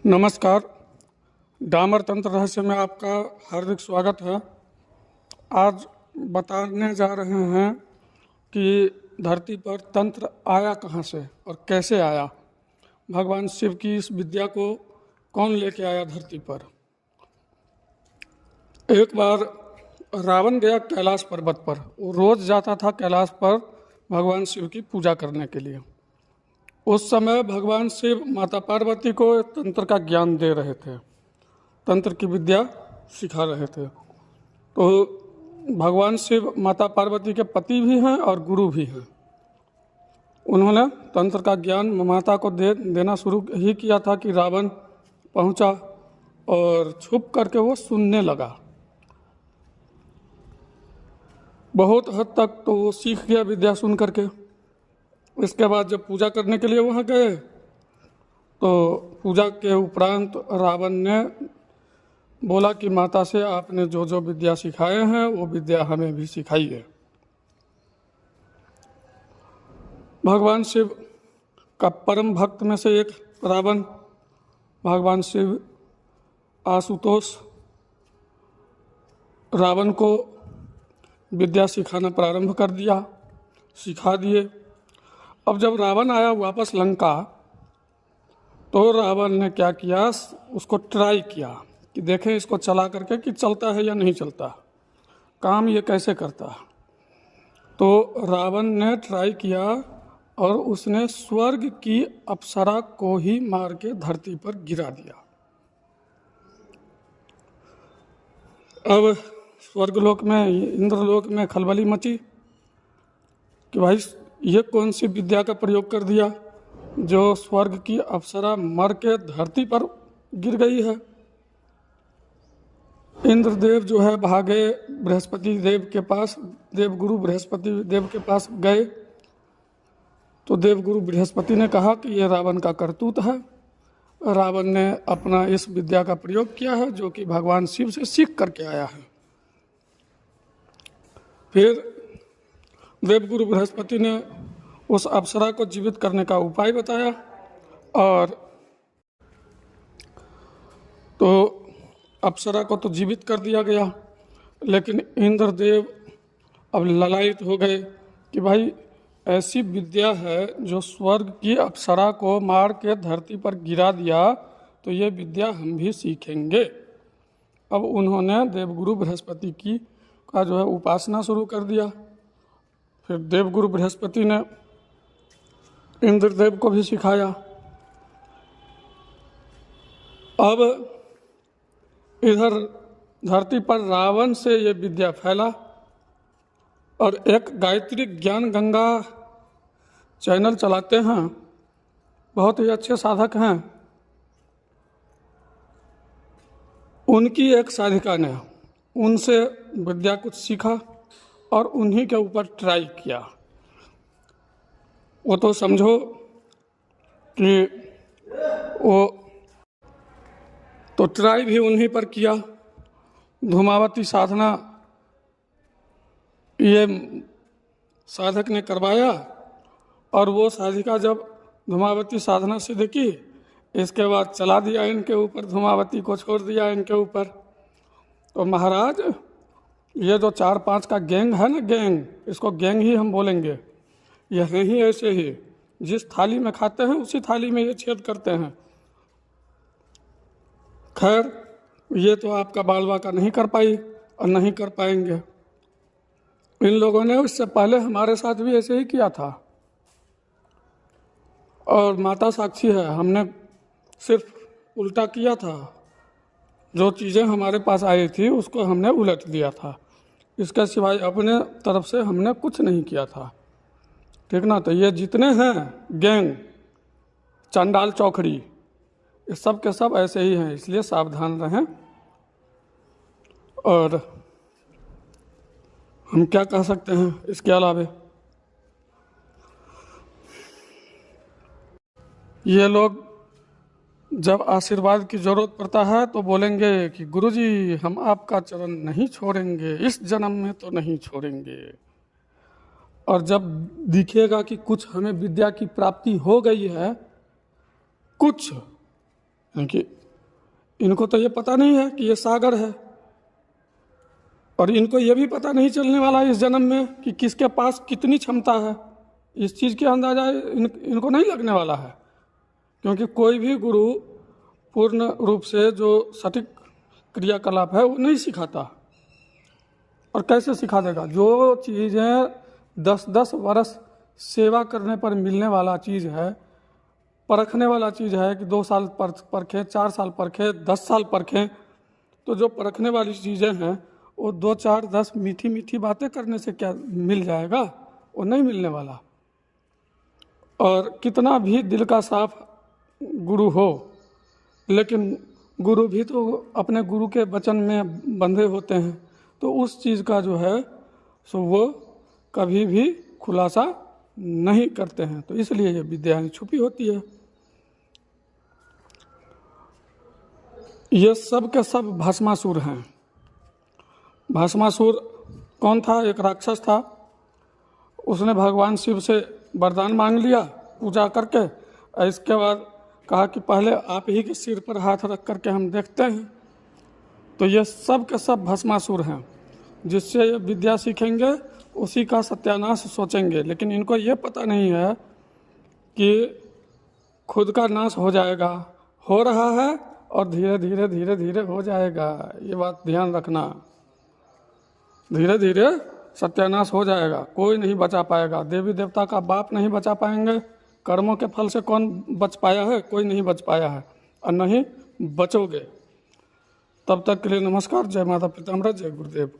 नमस्कार। डामर तंत्र रहस्य में आपका हार्दिक स्वागत है। आज बताने जा रहे हैं कि धरती पर तंत्र आया कहाँ से और कैसे आया। भगवान शिव की इस विद्या को कौन लेके आया धरती पर। एक बार रावण गया कैलाश पर्वत पर। वो रोज जाता था कैलाश पर भगवान शिव की पूजा करने के लिए। उस समय भगवान शिव माता पार्वती को तंत्र का ज्ञान दे रहे थे, तंत्र की विद्या सिखा रहे थे। तो भगवान शिव माता पार्वती के पति भी हैं और गुरु भी हैं। उन्होंने तंत्र का ज्ञान माता को देना शुरू ही किया था कि रावण पहुंचा और छुप करके वो सुनने लगा। बहुत हद तक तो वो सीख गया विद्या सुन करके। इसके बाद जब पूजा करने के लिए वहाँ गए तो पूजा के उपरांत रावण ने बोला कि माता से आपने जो जो विद्या सिखाए हैं वो विद्या हमें भी सिखाइए। भगवान शिव का परम भक्त में से एक रावण भगवान शिव आशुतोष रावण को विद्या सिखाना प्रारंभ कर दिया, सिखा दिए। अब जब रावण आया वापस लंका तो रावण ने क्या किया, उसको ट्राई किया कि देखें इसको चला करके कि चलता है या नहीं चलता, काम ये कैसे करता है। तो रावण ने ट्राई किया और उसने स्वर्ग की अप्सरा को ही मार के धरती पर गिरा दिया। अब स्वर्गलोक में, इंद्रलोक में खलबली मची कि भाई ये कौन सी विद्या का प्रयोग कर दिया जो स्वर्ग की अप्सरा मर के धरती पर गिर गई है। इंद्रदेव जो है भागे बृहस्पति देव के पास, देवगुरु बृहस्पति देव के पास गए तो देवगुरु बृहस्पति ने कहा कि ये रावण का करतूत है। रावण ने अपना इस विद्या का प्रयोग किया है जो कि भगवान शिव से सीख करके आया है। फिर देवगुरु बृहस्पति ने उस अप्सरा को जीवित करने का उपाय बताया और तो अप्सरा को तो जीवित कर दिया गया, लेकिन इंद्रदेव अब ललायित हो गए कि भाई ऐसी विद्या है जो स्वर्ग की अप्सरा को मार के धरती पर गिरा दिया, तो ये विद्या हम भी सीखेंगे। अब उन्होंने देवगुरु बृहस्पति की का जो है उपासना शुरू कर दिया। फिर देवगुरु बृहस्पति ने इंद्रदेव को भी सिखाया। अब इधर धरती पर रावण से ये विद्या फैला और एक गायत्री ज्ञान गंगा चैनल चलाते हैं, बहुत ही अच्छे साधक हैं। उनकी एक साधिका ने उनसे विद्या कुछ सीखा और उन्हीं के ऊपर ट्राई किया। वो तो समझो कि वो तो ट्राई भी उन्हीं पर किया। धूमावती साधना ये साधक ने करवाया और वो साधिका जब धूमावती साधना सिद्ध की, इसके बाद चला दिया इनके ऊपर, धूमावती को छोड़ दिया इनके ऊपर। तो महाराज ये जो 4-5 का गैंग है ना, गैंग, इसको गैंग ही हम बोलेंगे। ये हैं ही ऐसे ही, जिस थाली में खाते हैं उसी थाली में ये छेद करते हैं। खैर ये तो आपका बाल बाका नहीं कर पाई और नहीं कर पाएंगे। इन लोगों ने उससे पहले हमारे साथ भी ऐसे ही किया था और माता साक्षी है, हमने सिर्फ उल्टा किया था। जो चीज़ें हमारे पास आई थी उसको हमने उलट दिया था, इसके सिवाय अपने तरफ से हमने कुछ नहीं किया था, ठीक ना। तो ये जितने हैं गैंग, चंडाल चौखड़ी, ये सब के सब ऐसे ही हैं, इसलिए सावधान रहें। और हम क्या कह सकते हैं इसके अलावे। ये लोग जब आशीर्वाद की जरूरत पड़ता है तो बोलेंगे कि गुरुजी हम आपका चरण नहीं छोड़ेंगे, इस जन्म में तो नहीं छोड़ेंगे। और जब दिखेगा कि कुछ हमें विद्या की प्राप्ति हो गई है, कुछ क्योंकि इनको तो ये पता नहीं है कि ये सागर है, और इनको ये भी पता नहीं चलने वाला इस जन्म में कि किसके पास कितनी क्षमता है। इस चीज़ की अंदाज़ा इनको नहीं लगने वाला है, क्योंकि कोई भी गुरु पूर्ण रूप से जो सटीक क्रियाकलाप है वो नहीं सिखाता। और कैसे सिखा देगा? जो चीज़ें 10-10 वर्ष सेवा करने पर मिलने वाला चीज़ है, परखने वाला चीज़ है कि 2 साल परखें, 4 साल परखें, 10 साल परखें, तो जो परखने वाली चीज़ें हैं वो 2, 4, 10 मीठी मीठी बातें करने से क्या मिल जाएगा? वो नहीं मिलने वाला। और कितना भी दिल का साफ गुरु हो, लेकिन गुरु भी तो अपने गुरु के वचन में बंधे होते हैं, तो उस चीज़ का जो है सो वो कभी भी खुलासा नहीं करते हैं। तो इसलिए ये विद्या छुपी होती है। ये सब के सब भस्मासुर हैं। भस्मासुर कौन था? एक राक्षस था। उसने भगवान शिव से वरदान मांग लिया पूजा करके, और इसके बाद कहा कि पहले आप ही के सिर पर हाथ रख करके हम देखते हैं। तो ये सब के सब भस्मासुर हैं। जिससे ये विद्या सीखेंगे उसी का सत्यानाश सोचेंगे, लेकिन इनको ये पता नहीं है कि खुद का नाश हो जाएगा, हो रहा है, और धीरे धीरे धीरे धीरे हो जाएगा। ये बात ध्यान रखना, धीरे धीरे सत्यानाश हो जाएगा, कोई नहीं बचा पाएगा। देवी देवता का बाप नहीं बचा पाएंगे, कर्मों के फल से कौन बच पाया है? कोई नहीं बच पाया है, और नहीं बचोगे। तब तक के लिए नमस्कार। जय माता पितामृत, जय गुरुदेव।